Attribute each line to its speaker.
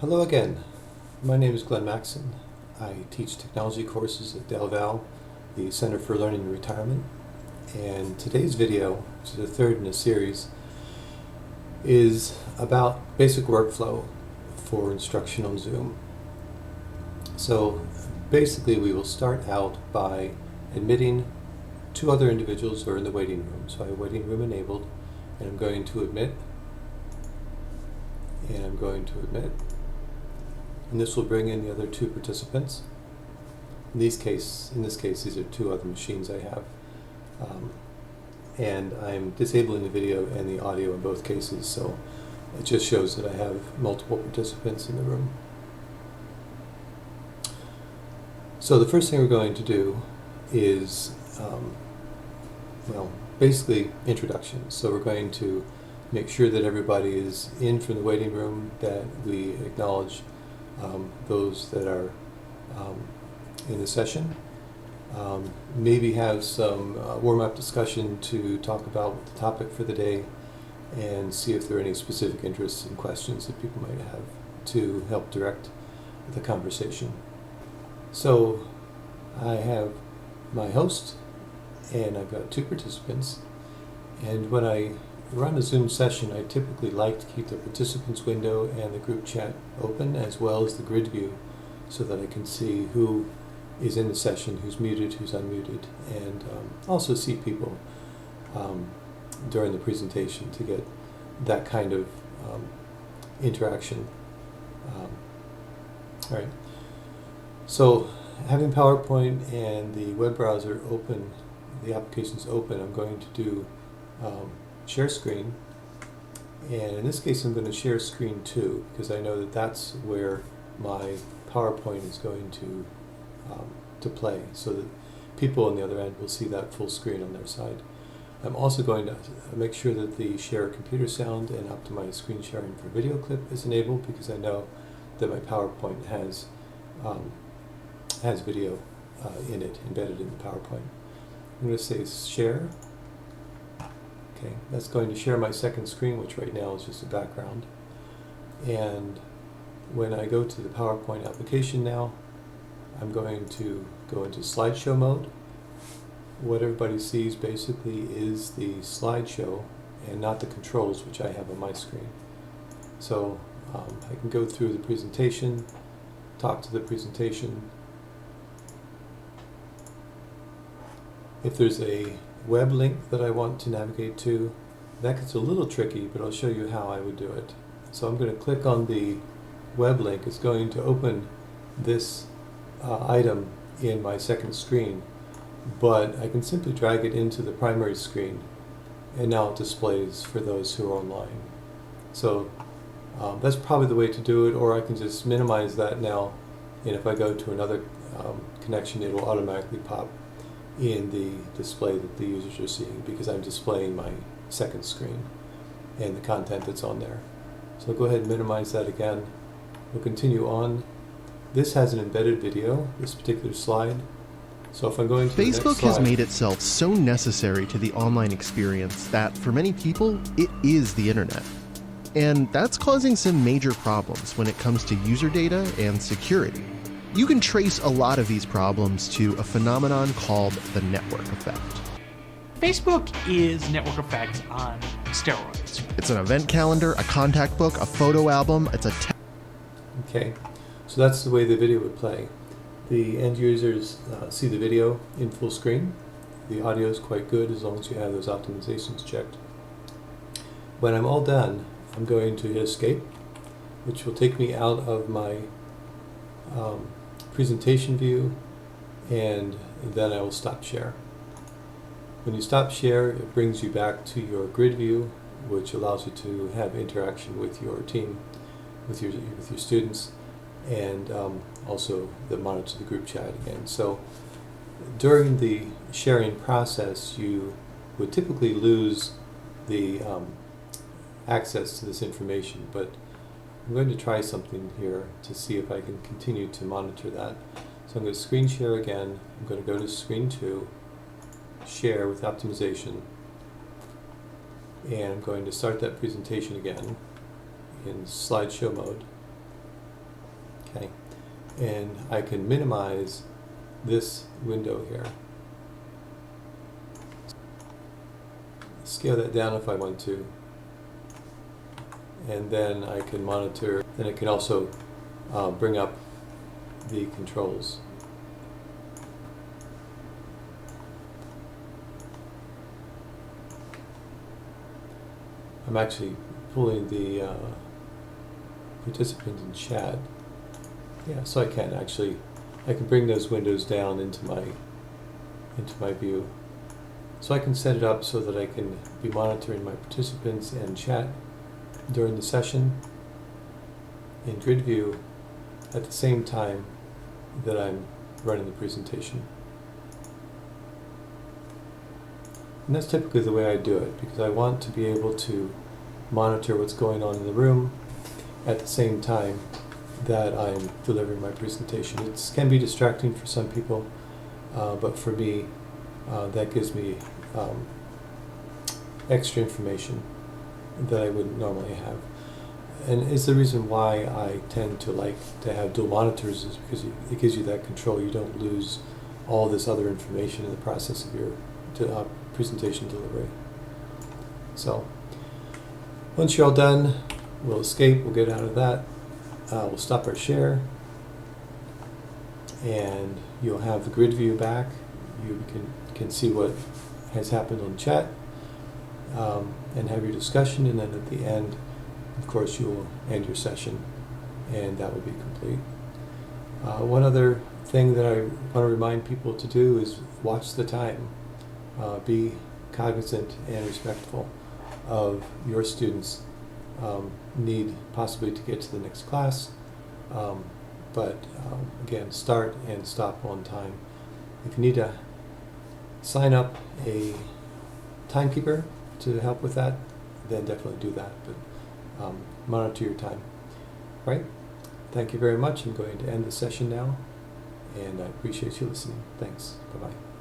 Speaker 1: Hello again. My name is Glenn Maxon. I teach technology courses at Del Val, the Center for Learning and Retirement. And today's video, which is the third in a series, is about basic workflow for instruction on Zoom. So basically we will start out by admitting two other individuals who are in the waiting room. So I have waiting room enabled, and I'm going to admit, and this will bring in the other two participants. In this case, these are two other machines I have. And I'm disabling the video and the audio in both cases, so it just shows that I have multiple participants in the room. So the first thing we're going to do is, basically introduction. So we're going to make sure that everybody is in from the waiting room, that we acknowledge those that are in the session. Maybe have some warm-up discussion to talk about the topic for the day and see if there are any specific interests and questions that people might have to help direct the conversation. So I have my host and I've got two participants, and when I run a Zoom session, I typically like to keep the participants window and the group chat open, as well as the grid view, so that I can see who is in the session, who's muted, who's unmuted, and also see people during the presentation to get that kind of interaction. All right. So having PowerPoint and the web browser open, the application's open, I'm going to do share screen, and in this case I'm going to share screen 2 because I know that that's where my PowerPoint is going to play, so that people on the other end will see that full screen on their side. I'm also going to make sure that the share computer sound and optimize screen sharing for video clip is enabled, because I know that my PowerPoint has video in it, embedded in the PowerPoint. I'm going to say share. Okay, that's going to share my second screen, which right now is just a background. And when I go to the PowerPoint application now, I'm going to go into slideshow mode. What everybody sees basically is the slideshow and not the controls, which I have on my screen. So I can go through the presentation, talk to the presentation. If there's a web link that I want to navigate to, that gets a little tricky, but I'll show you how I would do it. So I'm going to click on the web link. It's going to open this item in my second screen, but I can simply drag it into the primary screen, and now it displays for those who are online. So that's probably the way to do it, or I can just minimize that now, and if I go to another connection, it will automatically pop in the display that the users are seeing, because I'm displaying my second screen and the content that's on there. So I'll go ahead and minimize that again. We'll continue on. This has an embedded video, this particular slide. So if I'm going to
Speaker 2: Facebook has made itself so necessary to the online experience that for many people, it is the internet. And that's causing some major problems when it comes to user data and security. You can trace a lot of these problems to a phenomenon called the network effect.
Speaker 3: Facebook is network effects on steroids.
Speaker 2: It's an event calendar, a contact book, a photo album, it's a
Speaker 1: Okay, so that's the way the video would play. The end users see the video in full screen. The audio is quite good as long as you have those optimizations checked. When I'm all done, I'm going to hit escape, which will take me out of my presentation view, and then I will stop share. When you stop share, it brings you back to your grid view, which allows you to have interaction with your team, with your students, and also the monitor the group chat again. So during the sharing process, you would typically lose the access to this information, but I'm going to try something here to see if I can continue to monitor that. So I'm going to screen share again. I'm going to go to screen 2, share with optimization, and I'm going to start that presentation again in slideshow mode. Okay, and I can minimize this window here. Scale that down if I want to, and then I can monitor. Then I can also bring up the controls. I'm actually pulling the participant in chat. Yeah, so I can bring those windows down into my view. So I can set it up so that I can be monitoring my participants and chat during the session in grid view at the same time that I'm running the presentation. And that's typically the way I do it, because I want to be able to monitor what's going on in the room at the same time that I'm delivering my presentation. It can be distracting for some people, but for me, that gives me extra information that I wouldn't normally have. And it's the reason why I tend to like to have dual monitors, is because it gives you that control. You don't lose all this other information in the process of your presentation delivery. So once you're all done, we'll escape, we'll get out of that, we'll stop our share, and you'll have the grid view back. You can see what has happened on chat, and have your discussion, and then at the end, of course, you will end your session, and that will be complete. One other thing that I want to remind people to do is watch the time. Be cognizant and respectful of your students' need possibly to get to the next class, but again, start and stop on time. If you need to sign up a timekeeper to help with that, then definitely do that, but monitor your time. Right? Thank you very much. I'm going to end the session now, and I appreciate you listening. Thanks. Bye-bye.